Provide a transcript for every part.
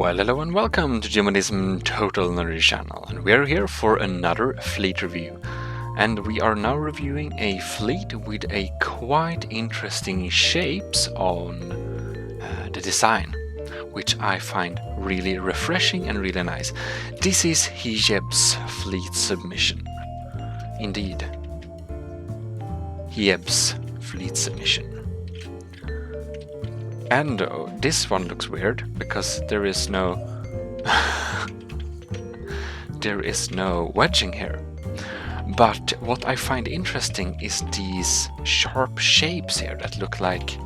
Well, hello and welcome to Gmodism Total Nerdy channel, and we are here for another fleet review. And we are now reviewing a fleet with a quite interesting shapes on the design, which I find really refreshing and really nice. This is Hieb's fleet submission. Indeed, Hieb's fleet submission. And this one looks weird because there is no wedging here. But what I find interesting is these sharp shapes here that look like,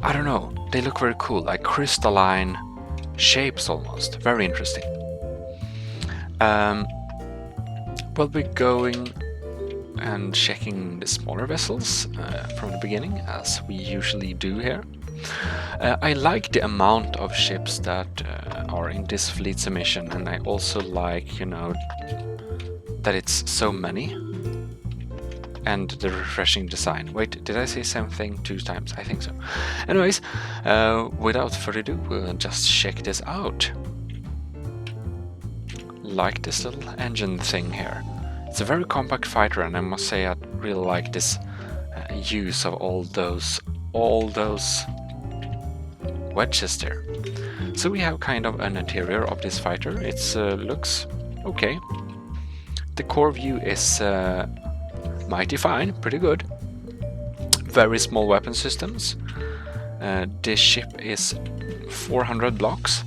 I don't know, they look very cool, like crystalline shapes almost. Very interesting. We'll be going and checking the smaller vessels from the beginning, as we usually do here. I like the amount of ships that are in this fleet submission, and I also like, that it's so many, and the refreshing design. Wait, did I say same thing 2 times? I think so. Anyways, without further ado, we'll just check this out. Like this little engine thing here. It's a very compact fighter, and I must say I really like this use of all those wedges there. So we have kind of an interior of this fighter. It looks okay. The core view is mighty fine, pretty good. Very small weapon systems. This ship is 400 blocks.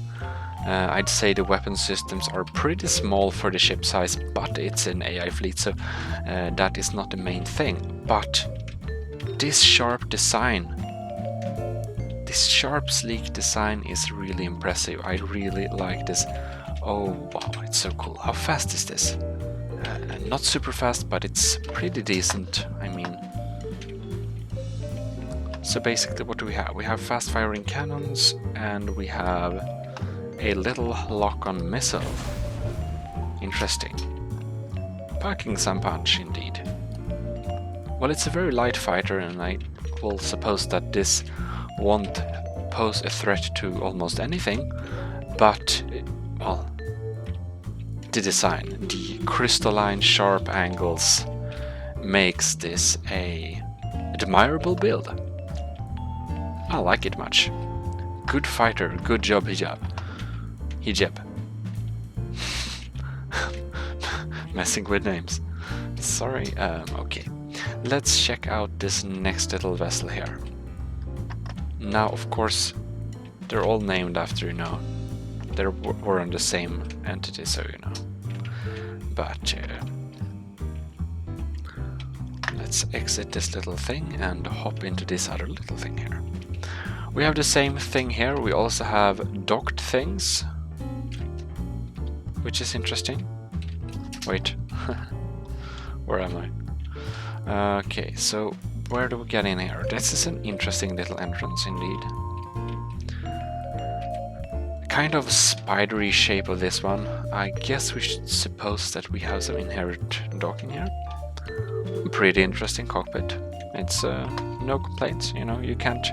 I'd say the weapon systems are pretty small for the ship size, but it's an AI fleet, so that is not the main thing. But this sharp design, this sharp, sleek design is really impressive. I really like this. Oh wow, it's so cool. How fast is this? Not super fast, but it's pretty decent. I mean, so basically what do we have? We have fast firing cannons, and we have a little lock-on missile. Interesting. Packing some punch indeed. Well, it's a very light fighter, and I will suppose that this won't pose a threat to almost anything, but, well, the design, the crystalline sharp angles makes this a admirable build. I like it much. Good fighter, good job, Hieb. Messing with names. Sorry, okay. Let's check out this next little vessel here. Now, of course, they're all named after, they were on the same entity, so But let's exit this little thing and hop into this other little thing here. We have the same thing here. We also have docked things, which is interesting. Wait, where am I? Okay, so where do we get in here? This is an interesting little entrance indeed. Kind of spidery shape of this one. I guess we should suppose that we have some inherent docking here. Pretty interesting cockpit. It's no complaints, you can't...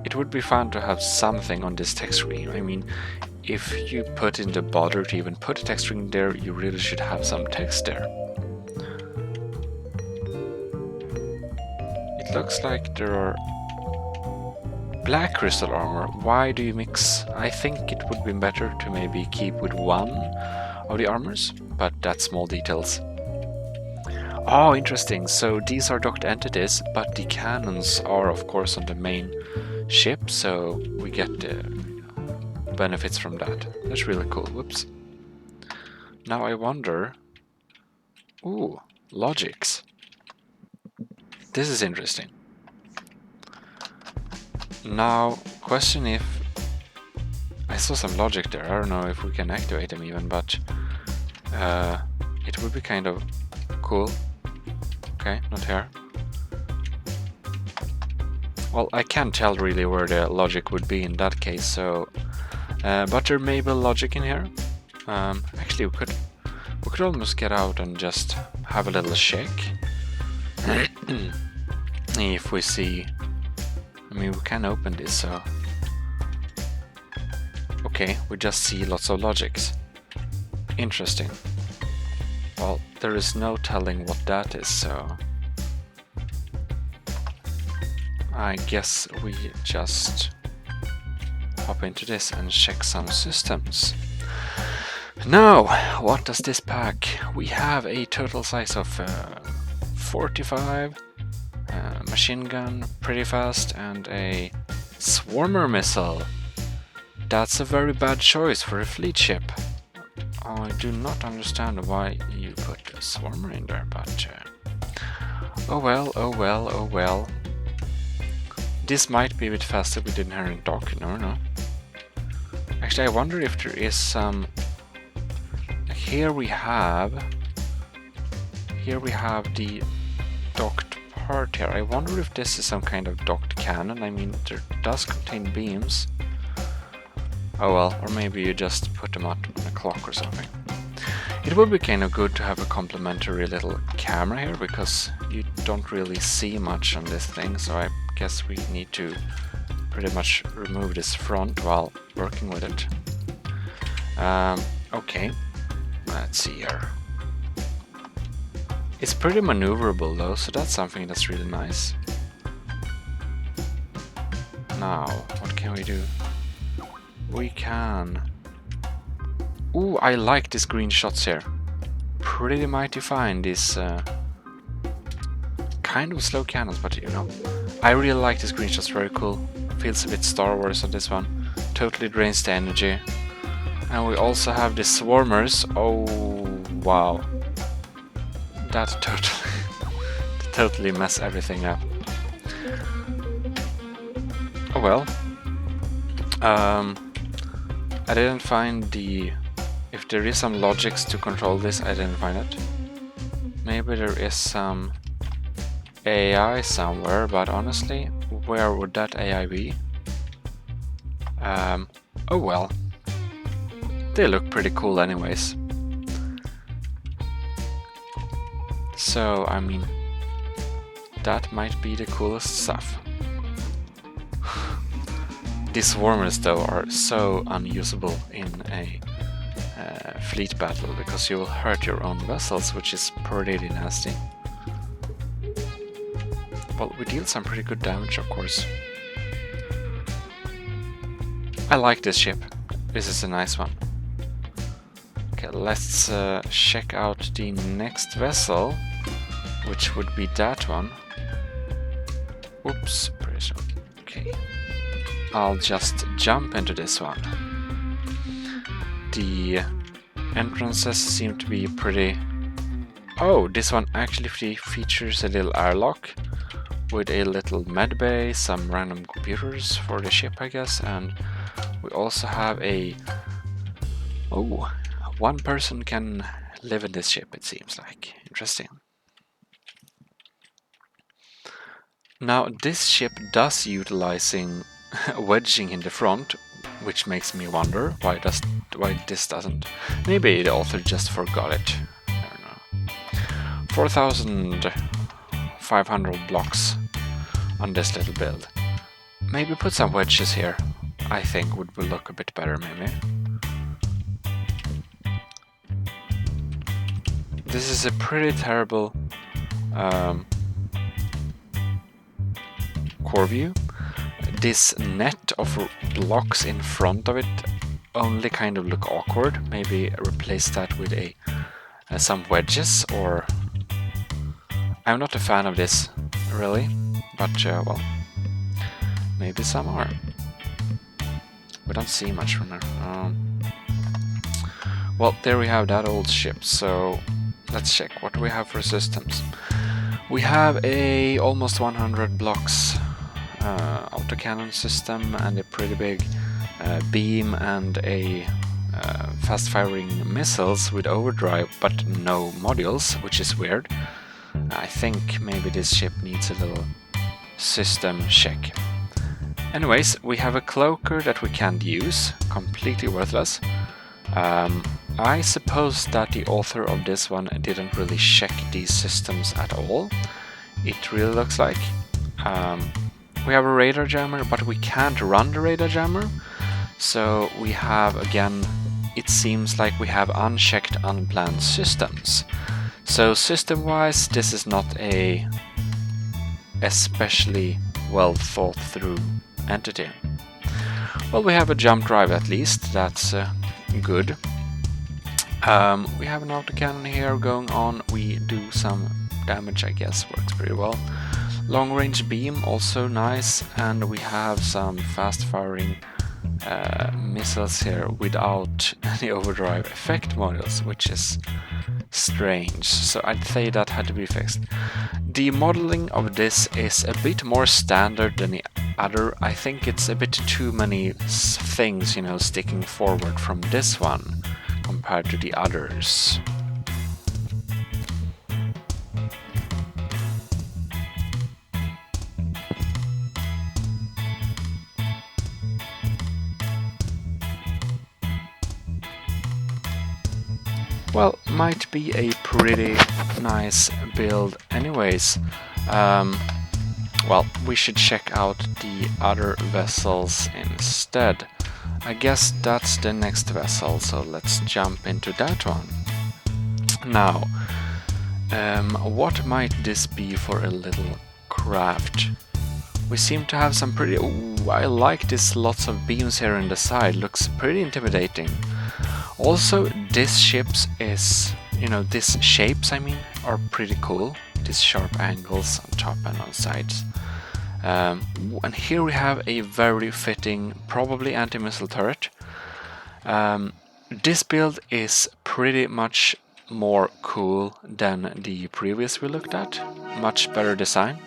It would be fun to have something on this text screen. I mean, if you put in the bother to even put a text screen there, you really should have some text there. It looks like there are black crystal armor. Why do you mix? I think it would be better to maybe keep with one of the armors, but that's small details. Oh, interesting. So these are docked entities, but the cannons are of course on the main ship, so we get the benefits from that. That's really cool. Whoops. Now I wonder... Ooh, logics. This is interesting. Now, question if... I saw some logic there. I don't know if we can activate them even, but it would be kind of cool. Okay, not here. Well, I can't tell really where the logic would be in that case, so... but there may be logic in here. Actually, we could almost get out and just have a little shake. If we see... I mean, we can open this, so... Okay, we just see lots of logics. Interesting. Well, there is no telling what that is, so I guess we just hop into this and check some systems. Now, what does this pack? We have a total size of 45, machine gun, pretty fast, and a swarmer missile. That's a very bad choice for a fleet ship. I do not understand why you put a swarmer in there, but oh well, oh well, oh well. This might be a bit faster with the inherent dock, no. Actually, I wonder if there is some... Here we have the docked part here. I wonder if this is some kind of docked cannon. I mean, it does contain beams. Oh well, or maybe you just put them out on a clock or something. It would be kind of good to have a complementary little camera here, because you don't really see much on this thing, so I guess we need to pretty much remove this front while working with it. Okay, let's see here. It's pretty maneuverable though, so that's something that's really nice. Now, what can we do? We can... Ooh, I like these green shots here. Pretty mighty fine, these kind of slow cannons, but you know, I really like these green shots, very cool. Feels a bit Star Wars on this one. Totally drains the energy. And we also have the swarmers. Oh, wow. That totally mess everything up. Oh well. I didn't find the... If there is some logics to control this, I didn't find it. Maybe there is some AI somewhere, but honestly, where would that AI be? Oh well. They look pretty cool anyways. So, I mean, that might be the coolest stuff. These swarmers though are so unusable in a fleet battle, because you will hurt your own vessels, which is pretty nasty. Well, we deal some pretty good damage, of course. I like this ship. This is a nice one. Okay, let's check out the next vessel, which would be that one. Oops, okay. I'll just jump into this one. The entrances seem to be pretty... Oh, this one actually features a little airlock with a little med bay, some random computers for the ship, I guess, and we also have a... Oh, one person can live in this ship, it seems like. Interesting. Now, this ship does utilizing wedging in the front, which makes me wonder why this doesn't. Maybe the author just forgot it. I don't know. 4,500 blocks on this little build. Maybe put some wedges here. I think would look a bit better, maybe. This is a pretty terrible core view. This net of blocks in front of it only kind of look awkward. Maybe replace that with a some wedges, or... I'm not a fan of this, really, but well, maybe some are. We don't see much from there. Well, there we have that old ship, so let's check what do we have for systems. We have a almost 100 blocks autocannon system and a pretty big beam and a fast-firing missiles with overdrive, but no modules, which is weird. I think maybe this ship needs a little system check. Anyways, we have a cloaker that we can't use, completely worthless. I suppose that the author of this one didn't really check these systems at all. It really looks like. We have a radar jammer, but we can't run the radar jammer. So we have, again, it seems like we have unchecked unplanned systems. So system-wise, this is not a especially well thought through entity. Well, we have a jump drive at least, that's good. We have an autocannon here going on, we do some damage, I guess, works pretty well. Long range beam, also nice, and we have some fast firing missiles here without any overdrive effect modules, which is strange, so I'd say that had to be fixed. The modeling of this is a bit more standard than the other. I think it's a bit too many things, you know, sticking forward from this one compared to the others. Well, might be a pretty nice build anyways. Well, we should check out the other vessels instead. I guess that's the next vessel, so let's jump into that one. Now, what might this be for a little craft? We seem to have some pretty... Ooh, I like this, lots of beams here on the side, looks pretty intimidating. Also, this shapes is, you know, these shapes, I mean, are pretty cool. These sharp angles on top and on sides. And here we have a very fitting, probably anti-missile turret. This build is pretty much more cool than the previous we looked at. Much better design.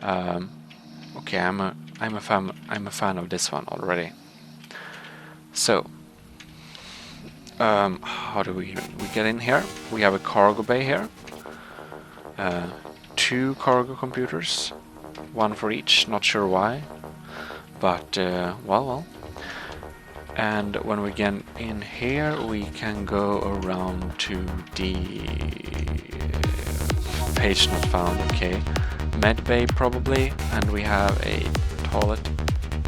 Okay, I'm a fan of this one already. So. How do we get in here? We have a cargo bay here. 2 cargo computers, 1 for each, not sure why, but well. And when we get in here, we can go around to the page not found. Okay, med bay probably, and we have a toilet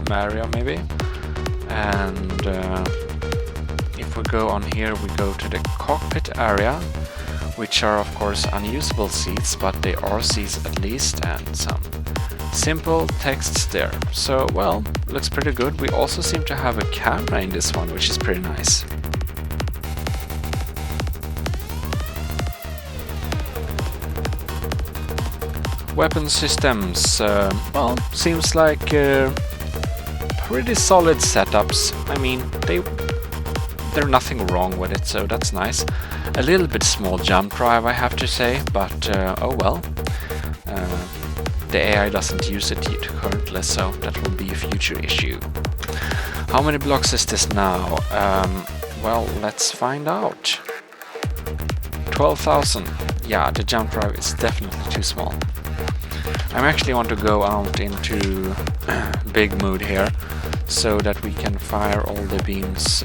area maybe, and if we go on here, we go to the cockpit area, which are of course unusable seats, but they are seats at least, and some simple texts there. So, well, looks pretty good. We also seem to have a camera in this one, which is pretty nice. Weapon systems, well, seems like pretty solid setups. I mean, there's nothing wrong with it, so that's nice. A little bit small jump drive, I have to say, but oh well. The AI doesn't use it yet currently, so that will be a future issue. How many blocks is this now? Well, let's find out. 12,000. Yeah, the jump drive is definitely too small. I actually want to go out into big mood here, so that we can fire all the beams.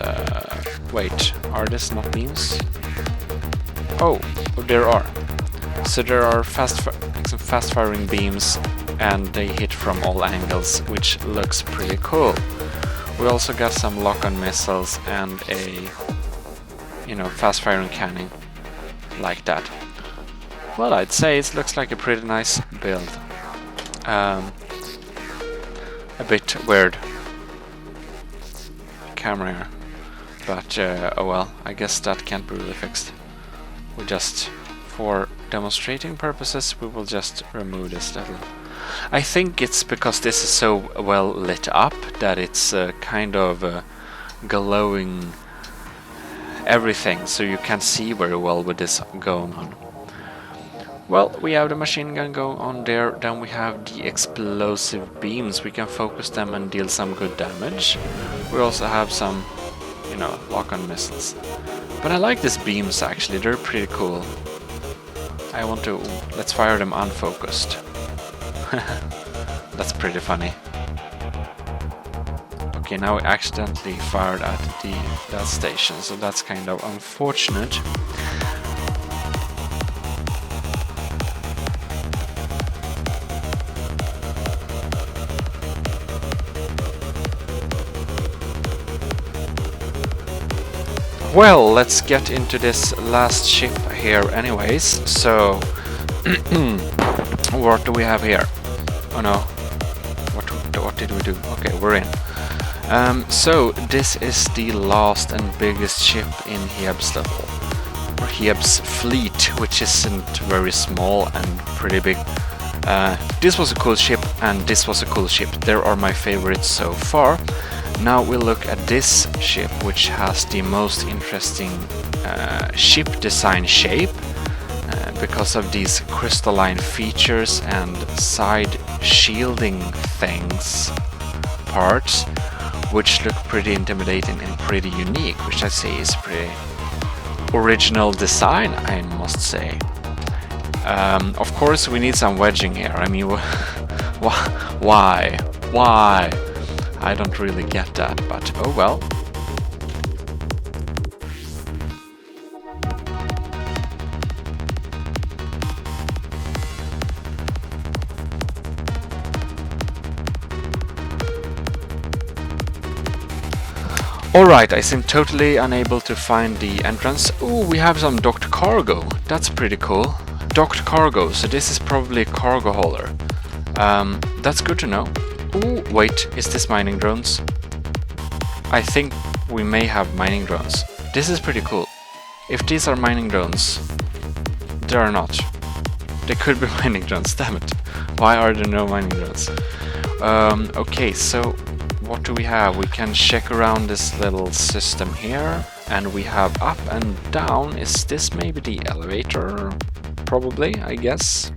Wait, are these not beams? Oh, there are. So there are some fast firing beams, and they hit from all angles, which looks pretty cool. We also got some lock-on missiles and a, you know, fast firing cannon like that. Well, I'd say it looks like a pretty nice build. A bit weird camera here, but oh well, I guess that can't be really fixed. We just, for demonstrating purposes, we will just remove this little. I think it's because this is so well lit up that it's kind of glowing everything, so you can see very well with this going on. Well, we have the machine gun going on there, then we have the explosive beams. We can focus them and deal some good damage. We also have some, you know, lock-on missiles. But I like these beams actually, they're pretty cool. I want to... let's fire them unfocused. That's pretty funny. Okay, now we accidentally fired at that station, so that's kind of unfortunate. Well, let's get into this last ship here anyways. So, what do we have here? Oh no, what did we do? Okay, we're in. So this is the last and biggest ship in Hieb's level, or Hieb's fleet, which isn't very small and pretty big. This was a cool ship, and this was a cool ship. There are my favorites so far. Now we'll look at this ship, which has the most interesting ship design shape because of these crystalline features and side shielding things, parts, which look pretty intimidating and pretty unique, which I say is pretty original design, I must say. Of course we need some wedging here. I mean, why? I don't really get that, but oh well. Alright, I seem totally unable to find the entrance. Oh, we have some docked cargo. That's pretty cool. Docked cargo, so this is probably a cargo hauler. That's good to know. Oh, wait, is this mining drones? I think we may have mining drones. This is pretty cool. If these are mining drones, they are not. They could be mining drones, damn it. Why are there no mining drones? Okay, so what do we have? We can check around this little system here, and we have up and down. Is this maybe the elevator? Probably, I guess.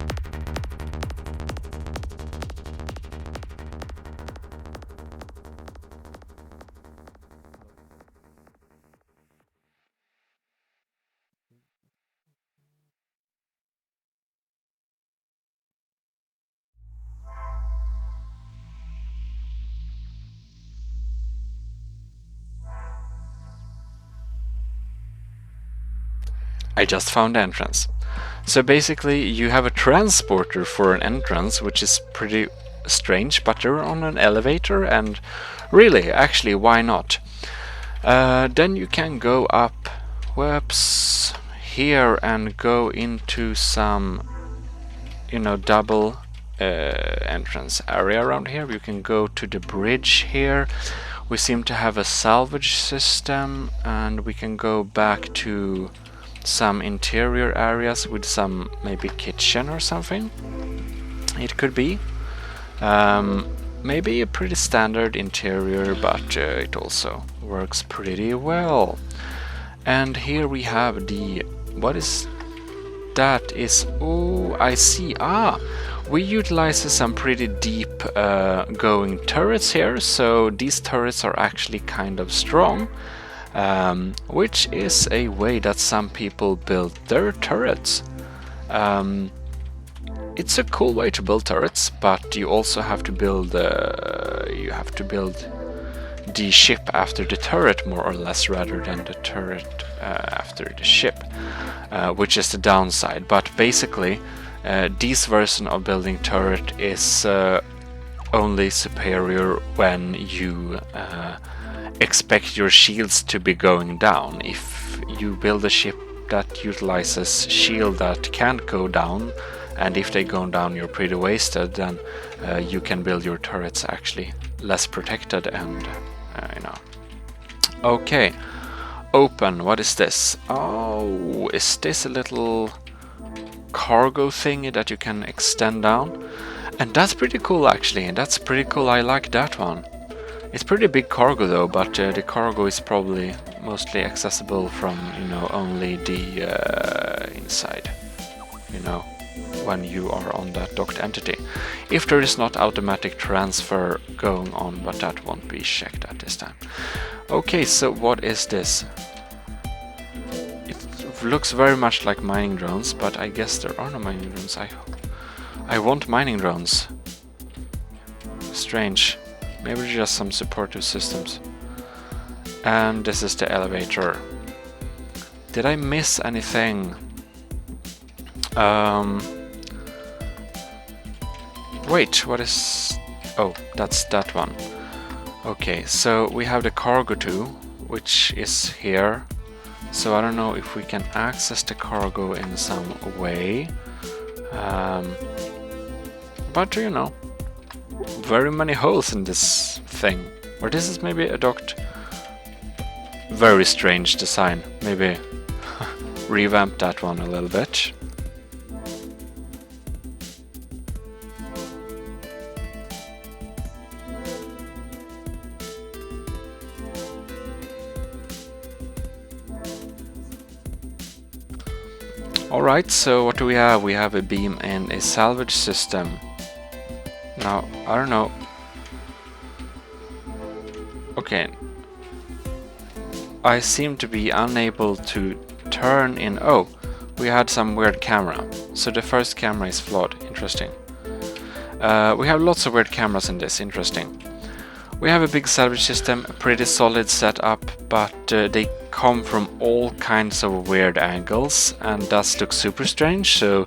I just found the entrance. So basically you have a transporter for an entrance, which is pretty strange, but you're on an elevator, and really, actually, why not? Then you can go up, whoops, here and go into some, you know, double entrance area around here. You can go to the bridge here. We seem to have a salvage system, and we can go back to some interior areas with some maybe kitchen or something. It could be maybe a pretty standard interior, but it also works pretty well. And here we have the, what is that? Is, oh, I see, we utilize some pretty deep going turrets here, so these turrets are actually kind of strong. Which is a way that some people build their turrets. It's a cool way to build turrets, but you also have to build the ship after the turret, more or less, rather than the turret after the ship, which is the downside. But basically, this version of building turret is only superior when you expect your shields to be going down. If you build a ship that utilizes shield that can't go down, and if they go down you're pretty wasted, then you can build your turrets actually less protected, and you know. Okay, open. What is this? Oh, is this a little cargo thingy that you can extend down? And that's pretty cool actually, and that's pretty cool. I like that one. It's pretty big cargo though, but the cargo is probably mostly accessible from, you know, only the inside, you know, when you are on that docked entity. If there is not automatic transfer going on, but that won't be checked at this time. Okay, so what is this? It looks very much like mining drones, but I guess there are no mining drones. I want mining drones. Strange. Maybe just some supportive systems. And this is the elevator. Did I miss anything? Wait, what is... Oh, that's that one. Okay, so we have the cargo too, which is here. So I don't know if we can access the cargo in some way. But you know, very many holes in this thing. Or this is maybe a docked. Very strange design. Maybe revamp that one a little bit. Alright, so what do we have? We have a beam and a salvage system. Now, I don't know. Okay. I seem to be unable to turn in... Oh, we had some weird camera. So the first camera is flawed. Interesting. We have lots of weird cameras in this. Interesting. We have a big salvage system, a pretty solid setup, but they come from all kinds of weird angles and does look super strange, so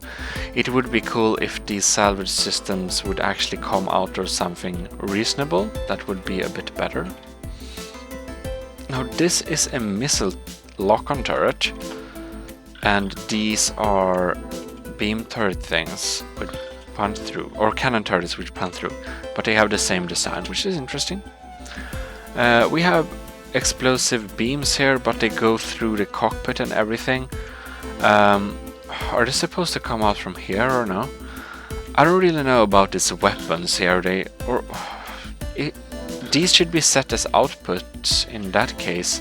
it would be cool if these salvage systems would actually come out of something reasonable. That would be a bit better. Now this is a missile lock-on turret, and these are beam turret things which punch through, or cannon turrets which punch through, but they have the same design, which is interesting. We have explosive beams here, but they go through the cockpit and everything. Are they supposed to come out from here or no? I don't really know about these weapons here. These should be set as outputs in that case,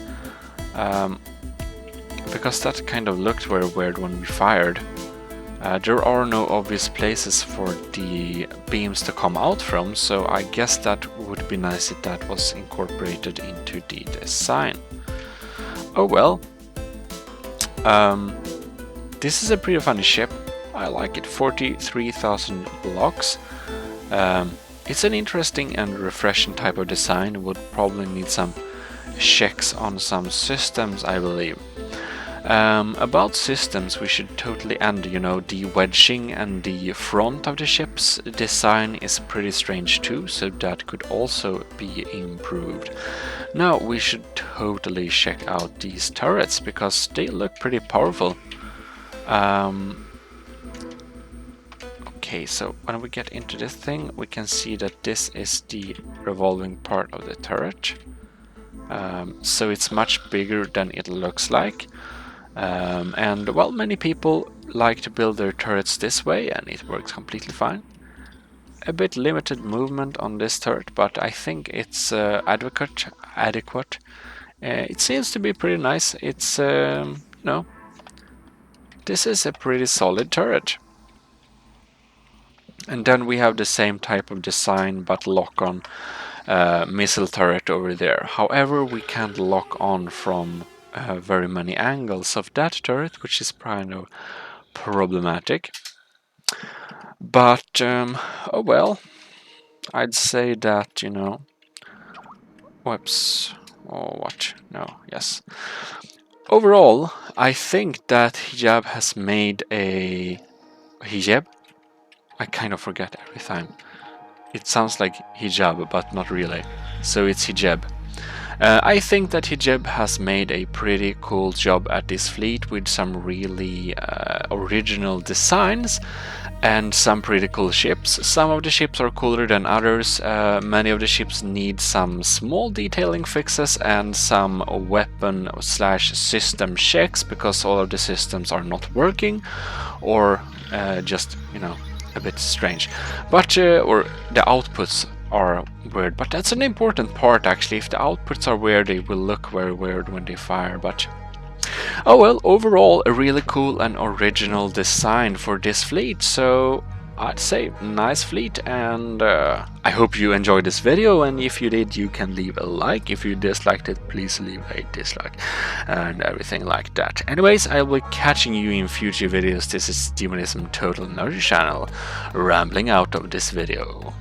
because that kind of looked very weird when we fired. There are no obvious places for the beams to come out from, so I guess that would be nice if that was incorporated into the design. Oh well. This is a pretty funny ship. I like it. 43,000 blocks. It's an interesting and refreshing type of design. Would probably need some checks on some systems, I believe. About systems, we should totally end, you know, the wedging and the front of the ship's design is pretty strange too, so that could also be improved. Now we should totally check out these turrets because they look pretty powerful. Okay, so when we get into this thing, we can see that this is the revolving part of the turret. So it's much bigger than it looks like. And well, many people like to build their turrets this way, and it works completely fine. A bit limited movement on this turret, but I think it's adequate. It seems to be pretty nice. It's you know, this is a pretty solid turret. And then we have the same type of design, but lock-on missile turret over there. However, we can't lock on from very many angles of that turret, which is kind of problematic. But oh well, I'd say that, you know, whoops, oh what, no, yes. Overall, I think that Hieb has made a... Hieb? I kind of forget every time. It sounds like hijab, but not really. So it's Hieb. I think that Hieb has made a pretty cool job at this fleet with some really original designs and some pretty cool ships. Some of the ships are cooler than others. Many of the ships need some small detailing fixes and some weapon / system checks because all of the systems are not working or just, you know, a bit strange. But or the outputs are weird, but that's an important part actually. If the outputs are weird, they will look very weird when they fire. But oh well, overall a really cool and original design for this fleet, so I'd say nice fleet, and I hope you enjoyed this video, and if you did, you can leave a like. If you disliked it, please leave a dislike and everything like that. Anyways, I will be catching you in future videos. This is Gmodism Total Nerdy Channel, rambling out of this video.